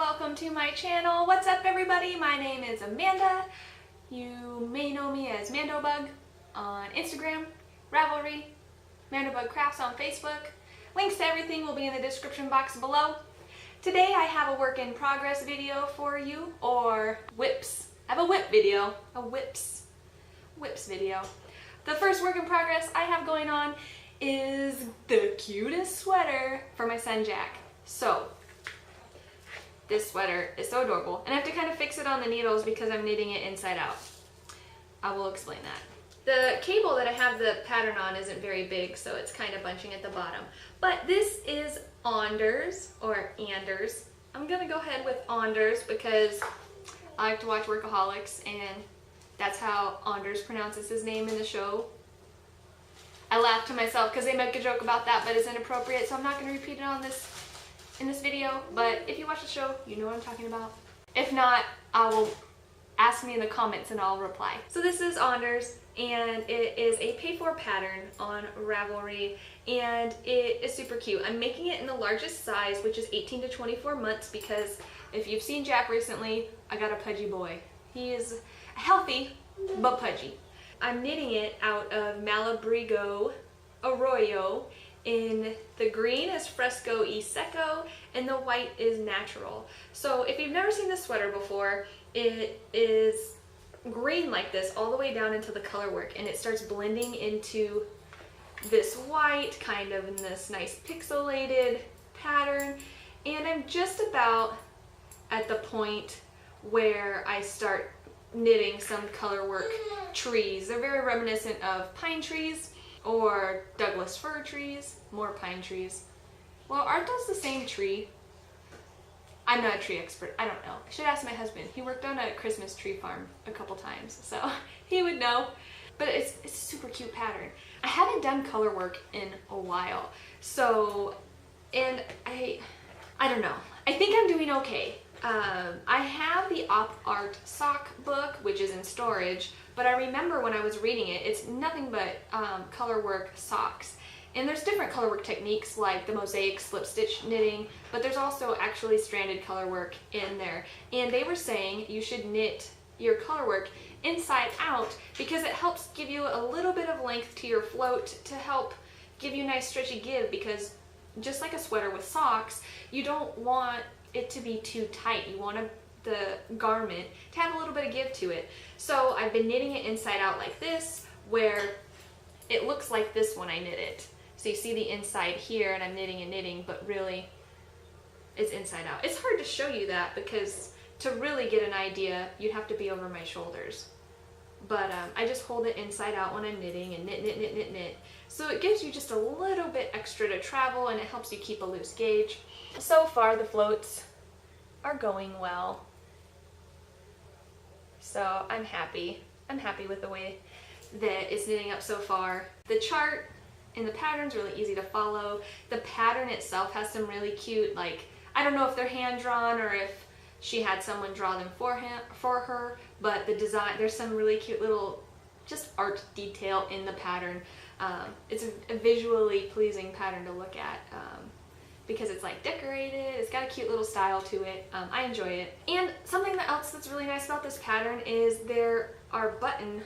welcome to my channel. What's up everybody? My name is Amanda. You may know me as MandoBug on Instagram, Ravelry, MandoBug Crafts on Facebook. Links to everything will be in the description box below. Today I have a work in progress video for you, or WIPS. I have a WIP video, a WIPS video. The first work in progress I have going on is the cutest sweater for my son Jack. So, this sweater is so adorable, and I have to kind of fix it on the needles because I'm knitting it inside out. I will explain that. The cable that I have the pattern on isn't very big, so it's kind of bunching at the bottom. But this is Anders, or Anders. I'm gonna go ahead with Anders because I like to watch Workaholics, and that's how Anders pronounces his name in the show. I laugh to myself because they make a joke about that, but it's inappropriate, so I'm not going to repeat it in this video. But if you watch the show, you know what I'm talking about. If not, I will ask me in the comments and I'll reply. So this is Anders, and it is a pay-for pattern on Ravelry, and it is super cute. I'm making it in the largest size, which is 18 to 24 months, because if you've seen Jack recently, I got a pudgy boy. He is healthy, but pudgy. I'm knitting it out of Malabrigo Arroyo, in the green is Fresco y Seco, and the white is Natural. So if you've never seen this sweater before, it is green like this all the way down into the color work, and it starts blending into this white, kind of in this nice pixelated pattern. And I'm just about at the point where I start knitting some color work trees. They're very reminiscent of pine trees or Douglas fir trees, more pine trees. Well, aren't those the same tree? I'm not a tree expert, I don't know. I should ask my husband. He worked on a Christmas tree farm a couple times, so he would know. But it's a super cute pattern. I haven't done color work in a while, so, and I don't know. I think I'm doing okay. I have the Op Art sock book, which is in storage, but I remember when I was reading it, it's nothing but color work socks. And there's different color work techniques like the mosaic slip stitch knitting, but there's also actually stranded color work in there. And they were saying you should knit your color work inside out because it helps give you a little bit of length to your float to help give you a nice stretchy give, because just like a sweater with socks, you don't want it to be too tight. You want the garment to have a little bit of give to it. So I've been knitting it inside out like this, where it looks like this when I knit it. So you see the inside here, and I'm knitting and knitting, but really it's inside out. It's hard to show you that because to really get an idea, you'd have to be over my shoulders. But I just hold it inside out when I'm knitting and knit, knit, knit, knit, knit. So it gives you just a little bit extra to travel, and it helps you keep a loose gauge. So far the floats are going well. So I'm happy. I'm happy with the way that it's knitting up so far. The chart and the pattern's really easy to follow. The pattern itself has some really cute, like, I don't know if they're hand drawn or if she had someone draw them for her, but the design, there's some really cute little just art detail in the pattern. It's a visually pleasing pattern to look at because it's like decorated, it's got a cute little style to it. I enjoy it. And something else that's really nice about this pattern is there are buttons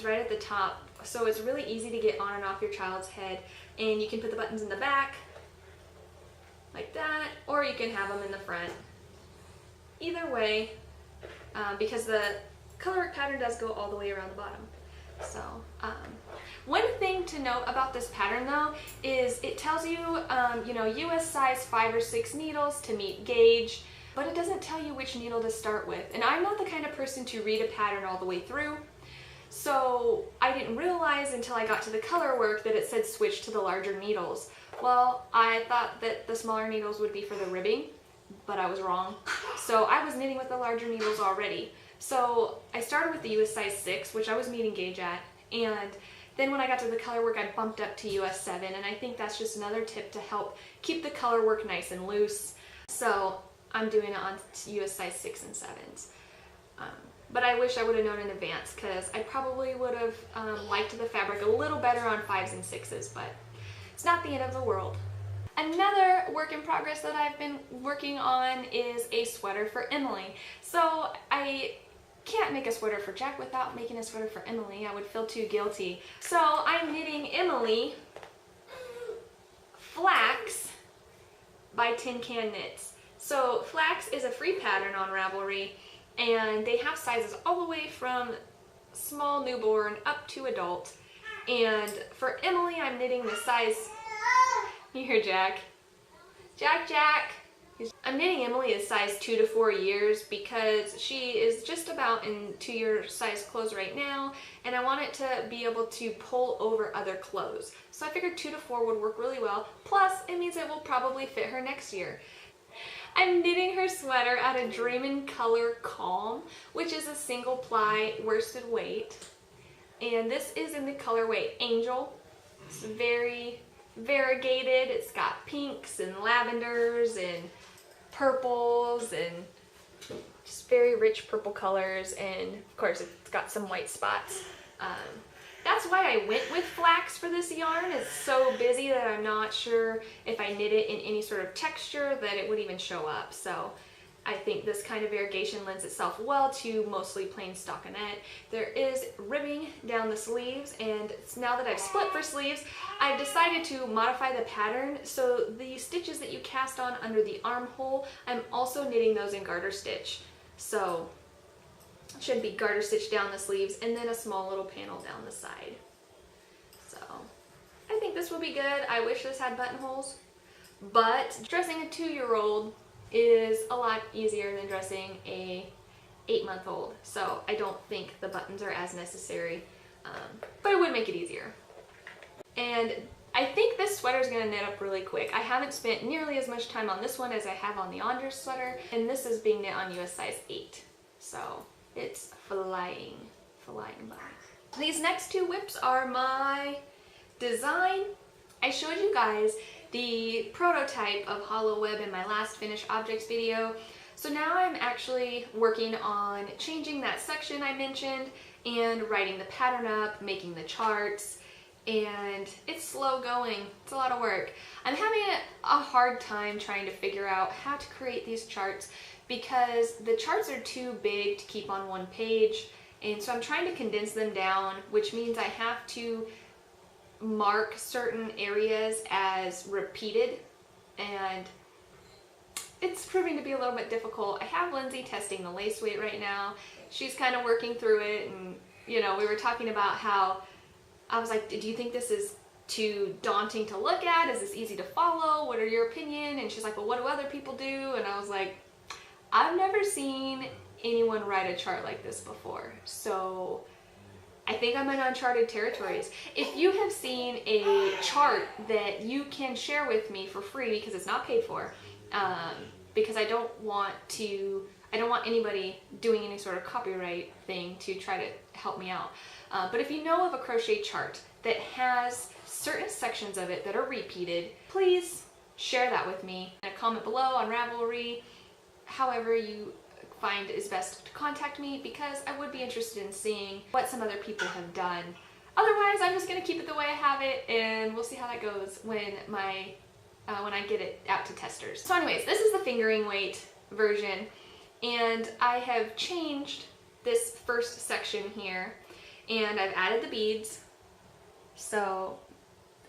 right at the top, so it's really easy to get on and off your child's head, and you can put the buttons in the back like that, or you can have them in the front. Either way, because the color work pattern does go all the way around the bottom. So, one thing to note about this pattern though is it tells you, you know, US size 5 or 6 needles to meet gauge, but it doesn't tell you which needle to start with. And I'm not the kind of person to read a pattern all the way through, so I didn't realize until I got to the color work that it said switch to the larger needles. Well, I thought that the smaller needles would be for the ribbing, but I was wrong. So I was knitting with the larger needles already. So I started with the US size 6, which I was meeting gauge at, and then when I got to the color work, I bumped up to US 7, and I think that's just another tip to help keep the color work nice and loose. So I'm doing it on US size 6 and 7s. But I wish I would have known in advance, because I probably would have liked the fabric a little better on 5s and 6s, but it's not the end of the world. Another work in progress that I've been working on is a sweater for Emily. So I can't make a sweater for Jack without making a sweater for Emily. I would feel too guilty. So I'm knitting Emily Flax by Tin Can Knits. So Flax is a free pattern on Ravelry, and they have sizes all the way from small newborn up to adult. And for Emily, I'm knitting the size, you hear Jack? Jack. I'm knitting Emily a size 2 to 4 years because she is just about in 2-year size clothes right now, and I want it to be able to pull over other clothes. So I figured 2 to 4 would work really well. Plus, it means it will probably fit her next year. I'm knitting her sweater out of Driftwood Calm, which is a single ply worsted weight. And this is in the colorway Angel. It's very variegated. It's got pinks and lavenders and purples and just very rich purple colors, and of course it's got some white spots. That's why I went with Flax for this yarn. It's so busy that I'm not sure if I knit it in any sort of texture that it would even show up. So I think this kind of variegation lends itself well to mostly plain stockinette. There is ribbing down the sleeves, and now that I've split for sleeves, I've decided to modify the pattern. So the stitches that you cast on under the armhole, I'm also knitting those in garter stitch. So it should be garter stitch down the sleeves and then a small little panel down the side. So I think this will be good. I wish this had buttonholes, but dressing a 2-year-old is a lot easier than dressing a 8-month-old, so I don't think the buttons are as necessary, but it would make it easier. And I think this sweater is going to knit up really quick. I haven't spent nearly as much time on this one as I have on the Anders sweater, and this is being knit on US size 8, so it's flying by. These next 2 WIPs are my design. I showed you guys the prototype of Halloweb in my last finished objects video. So now I'm actually working on changing that section I mentioned and writing the pattern up, making the charts, and it's slow going. It's a lot of work. I'm having a hard time trying to figure out how to create these charts because the charts are too big to keep on one page, and so I'm trying to condense them down, which means I have to mark certain areas as repeated, and it's proving to be a little bit difficult. I have Lindsay testing the lace weight right now. She's kind of working through it, and you know, we were talking about how I was like, do you think this is too daunting to look at? Is this easy to follow? What are your opinion? And she's like, well, what do other people do? And I was like, I've never seen anyone write a chart like this before, so I think I'm in uncharted territories. If you have seen a chart that you can share with me for free, because it's not paid for, because I don't want anybody doing any sort of copyright thing to try to help me out. But if you know of a crochet chart that has certain sections of it that are repeated, please share that with me in a comment below on Ravelry, however you find is best to contact me, because I would be interested in seeing what some other people have done. Otherwise, I'm just going to keep it the way I have it, and we'll see how that goes when I get it out to testers. So anyways, this is the fingering weight version, and I have changed this first section here, and I've added the beads, so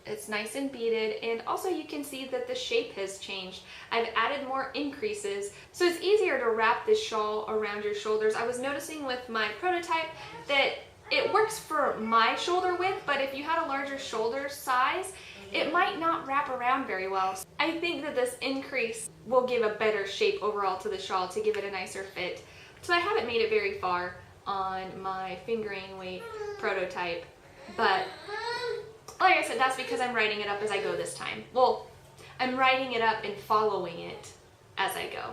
it's nice and beaded, and also you can see that the shape has changed. I've added more increases, so it's easier to wrap this shawl around your shoulders. I was noticing with my prototype that it works for my shoulder width, but if you had a larger shoulder size, it might not wrap around very well. I think that this increase will give a better shape overall to the shawl to give it a nicer fit. So I haven't made it very far on my fingering weight prototype, but like I said, that's because I'm writing it up as I go this time. Well, I'm writing it up and following it as I go.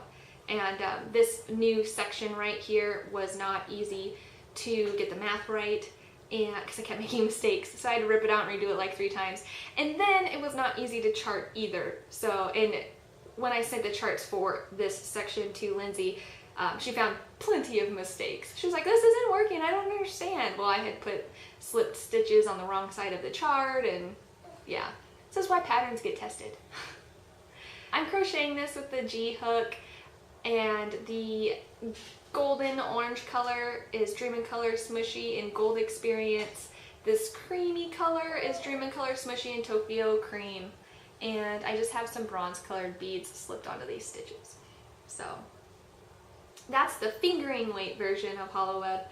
And this new section right here was not easy to get the math right, and because I kept making mistakes, so I had to rip it out and redo it like 3 times. And then it was not easy to chart either. So, and when I sent the charts for this section to Lindsay, she found plenty of mistakes. She was like, this isn't working, I don't understand. Well, I had put slipped stitches on the wrong side of the chart, and yeah. This is why patterns get tested. I'm crocheting this with the G hook, and the golden orange color is Dream and Color Smushy and Gold Experience. This creamy color is Dream and Color Smushy and Tokyo Cream. And I just have some bronze colored beads slipped onto these stitches. So that's the fingering weight version of Halloweb.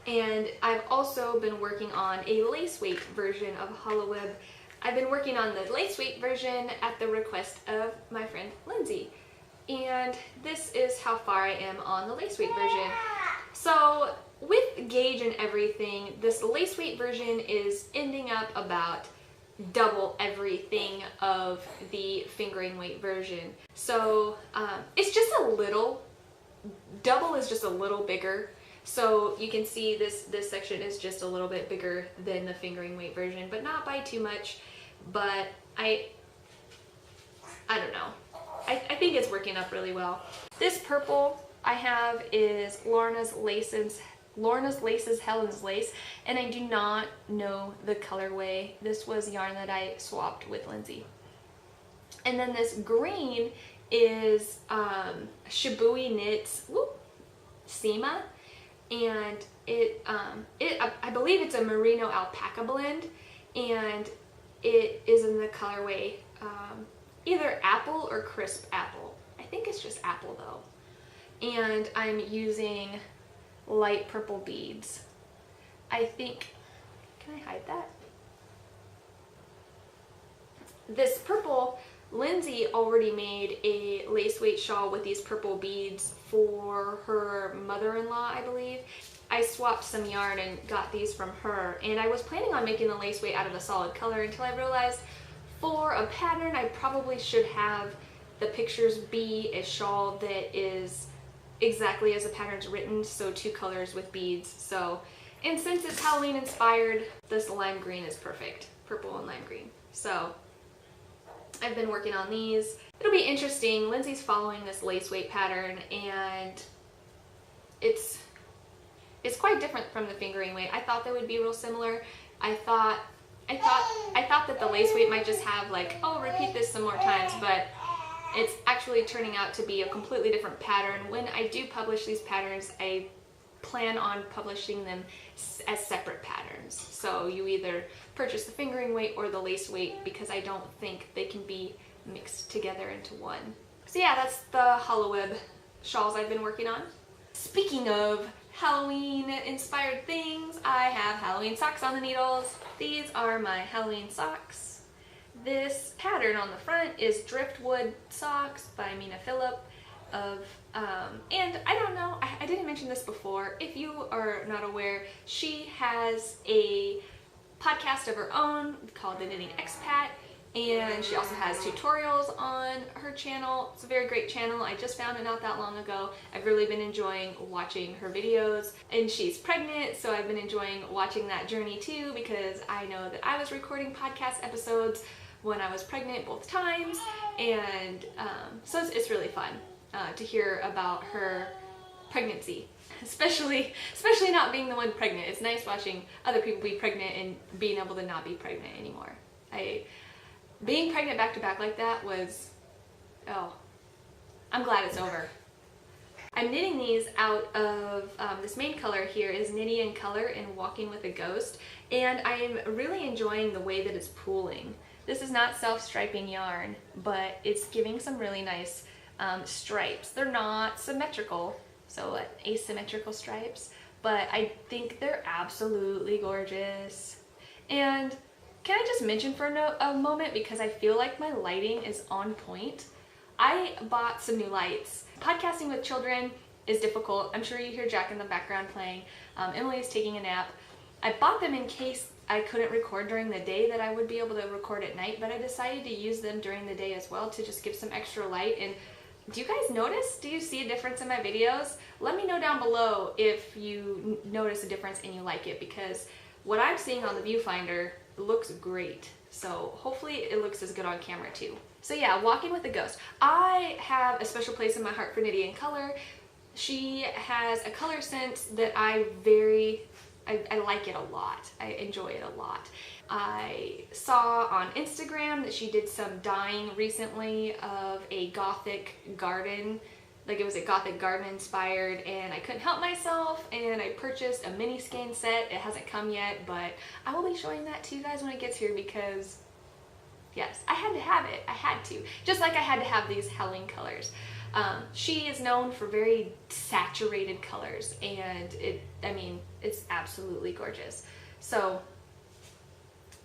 And I've also been working on a lace weight version of Halloweb. I've been working on the lace weight version at the request of my friend Lindsay. And this is how far I am on the lace weight version. So with gauge and everything, this lace weight version is ending up about double everything of the fingering weight version. So it's just a little, double is just a little bigger. So you can see this section is just a little bit bigger than the fingering weight version, but not by too much. But I don't know. I think it's working up really well. This purple I have is Lorna's Laces Helen's Lace, and I do not know the colorway. This was yarn that I swapped with Lindsay. And then this green is Shibui Knits Sema, and I believe it's a merino alpaca blend, and it is in the colorway either apple or crisp apple. I think it's just apple though. And I'm using light purple beads. I think, can I hide that? This purple, Lindsay already made a lace weight shawl with these purple beads for her mother-in-law, I believe. I swapped some yarn and got these from her, and I was planning on making the lace weight out of a solid color until I realized for a pattern I probably should have the pictures be a shawl that is exactly as the pattern's written, so 2 colors with beads. So, and since it's Halloween inspired, this lime green is perfect. Purple and lime green. So I've been working on these. It'll be interesting. Lindsay's following this lace weight pattern, and it's quite different from the fingering weight. I thought they would be real similar. I thought that the lace weight might just have like, oh, repeat this some more times, but it's actually turning out to be a completely different pattern. When I do publish these patterns, I plan on publishing them as separate patterns. So you either purchase the fingering weight or the lace weight, because I don't think they can be mixed together into one. So yeah, that's the Halloweb shawls I've been working on. Speaking of Halloween inspired things, I have Halloween socks on the needles. These are my Halloween socks. This pattern on the front is Driftwood Socks by Mina Philipp and I don't know, I didn't mention this before. If you are not aware, she has a podcast of her own called The Knitting Expat, and she also has tutorials on her channel. It's a very great channel. I just found it not that long ago. I've really been enjoying watching her videos, and she's pregnant, so I've been enjoying watching that journey too, because I know that I was recording podcast episodes when I was pregnant both times, and so it's really fun to hear about her pregnancy, especially not being the one pregnant. It's nice watching other people be pregnant and being able to not be pregnant anymore. Being pregnant back to back like that was, oh, I'm glad it's over. I'm knitting these out of, this main color here is Knitty and Color in Walking with a Ghost, and I'm really enjoying the way that it's pooling. This is not self-striping yarn, but it's giving some really nice stripes. They're not symmetrical, so asymmetrical stripes, but I think they're absolutely gorgeous. And can I just mention for a moment, because I feel like my lighting is on point, I bought some new lights. Podcasting with children is difficult. I'm sure you hear Jack in the background playing. Emily is taking a nap. I bought them in case I couldn't record during the day, that I would be able to record at night, but I decided to use them during the day as well to just give some extra light. And do you guys notice? Do you see a difference in my videos? Let me know down below if you notice a difference and you like it, because what I'm seeing on the viewfinder looks great. So hopefully it looks as good on camera too. So yeah, Walking with a Ghost. I have a special place in my heart for Knitty and Color. She has a color sense that I very I like it a lot. I enjoy it a lot. I saw on Instagram that she did some dyeing recently of a gothic garden. Like it was a gothic garden inspired, and I couldn't help myself and I purchased a mini skein set. It hasn't come yet, but I will be showing that to you guys when it gets here because yes, I had to have it. I had to. Just like I had to have these Halloween colors. She is known for very saturated colors, and it's absolutely gorgeous. So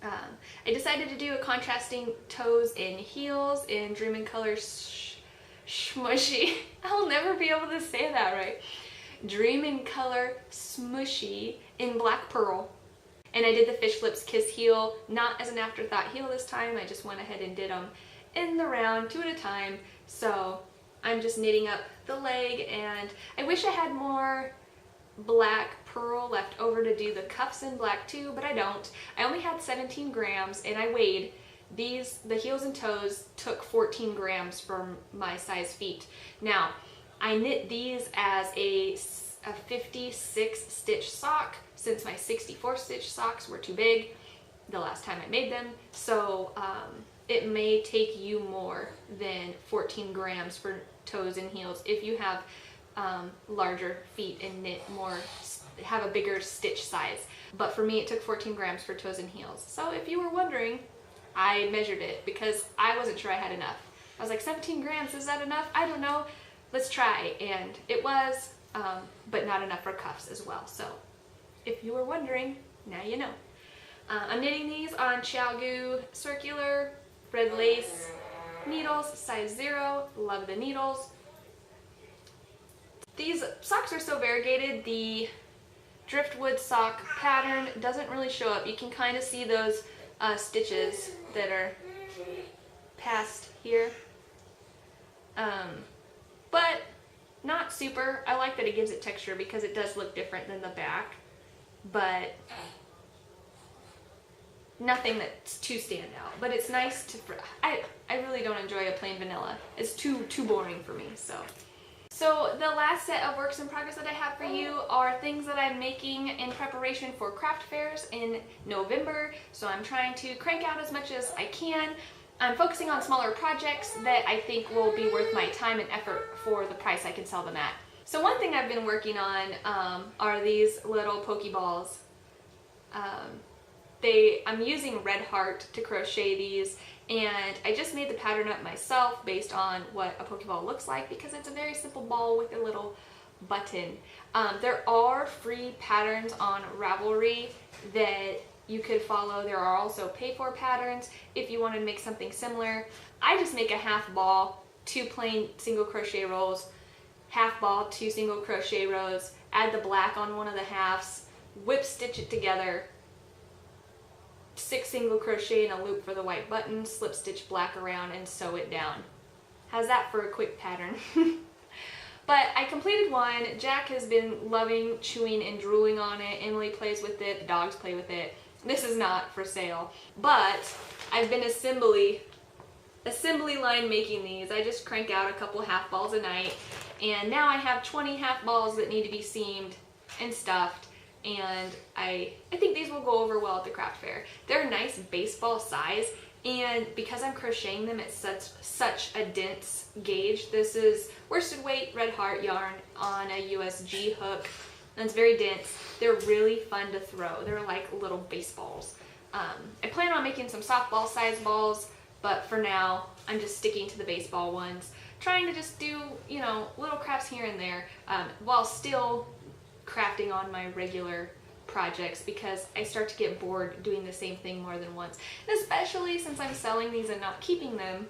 I decided to do a contrasting toes and heels in Dream in Color Smushy. I'll never be able to say that right. Dream in Color Smushy in Black Pearl. And I did the Fish Lips Kiss heel, not as an afterthought heel this time. I just went ahead and did them in the round, 2 at a time. So I'm just knitting up the leg, and I wish I had more black pearl left over to do the cuffs in black too, but I don't. I only had 17 grams, and I weighed. The heels and toes took 14 grams for my size feet. Now, I knit these as a 56 stitch sock since my 64 stitch socks were too big the last time I made them. So it may take you more than 14 grams for toes and heels if you have larger feet and knit more, have a bigger stitch size. But for me, it took 14 grams for toes and heels. So if you were wondering, I measured it because I wasn't sure I had enough. I was like, 17 grams, is that enough? I don't know. Let's try. And it was, but not enough for cuffs as well. So if you were wondering, now you know. I'm knitting these on ChiaoGoo circular red lace needles, size 0. Love the needles. These socks are so variegated. The Driftwood sock pattern doesn't really show up. You can kind of see those stitches that are past here. But not super. I like that it gives it texture because it does look different than the back. But nothing that's too standout. But it's nice to, I really don't enjoy a plain vanilla. It's too boring for me, so. So the last set of works in progress that I have for you are things that I'm making in preparation for craft fairs in November. So I'm trying to crank out as much as I can. I'm focusing on smaller projects that I think will be worth my time and effort for the price I can sell them at. So one thing I've been working on are these little Pokeballs. I'm using Red Heart to crochet these, and I just made the pattern up myself based on what a Pokeball looks like because it's a very simple ball with a little button. There are free patterns on Ravelry that you could follow. There are also pay-for patterns if you want to make something similar. I just make a half ball, 2 plain single crochet rows, half ball, 2 single crochet rows, add the black on one of the halves, whip stitch it together, 6 single crochet in a loop for the white button, slip stitch black around, and sew it down. How's that for a quick pattern? But I completed one. Jack has been loving chewing and drooling on it. Emily plays with it. The dogs play with it. This is not for sale, but I've been assembly line making these. I just crank out a couple half balls a night, and now I have 20 half balls that need to be seamed and stuffed. And I think these will go over well at the craft fair. They're a nice baseball size, and because I'm crocheting them at such a dense gauge, this is worsted weight Red Heart yarn on a USG hook, and it's very dense. They're really fun to throw. They're like little baseballs. I plan on making some softball size balls, but for now I'm just sticking to the baseball ones, trying to just do, you know, little crafts here and there while still crafting on my regular projects, because I start to get bored doing the same thing more than once. And especially since I'm selling these and not keeping them,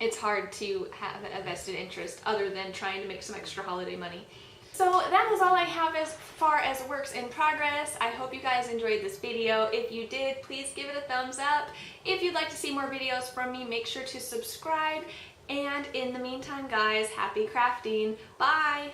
it's hard to have a vested interest other than trying to make some extra holiday money. So that is all I have as far as works in progress. I hope you guys enjoyed this video. If you did, please give it a thumbs up. If you'd like to see more videos from me, make sure to subscribe. And in the meantime, guys, happy crafting. Bye!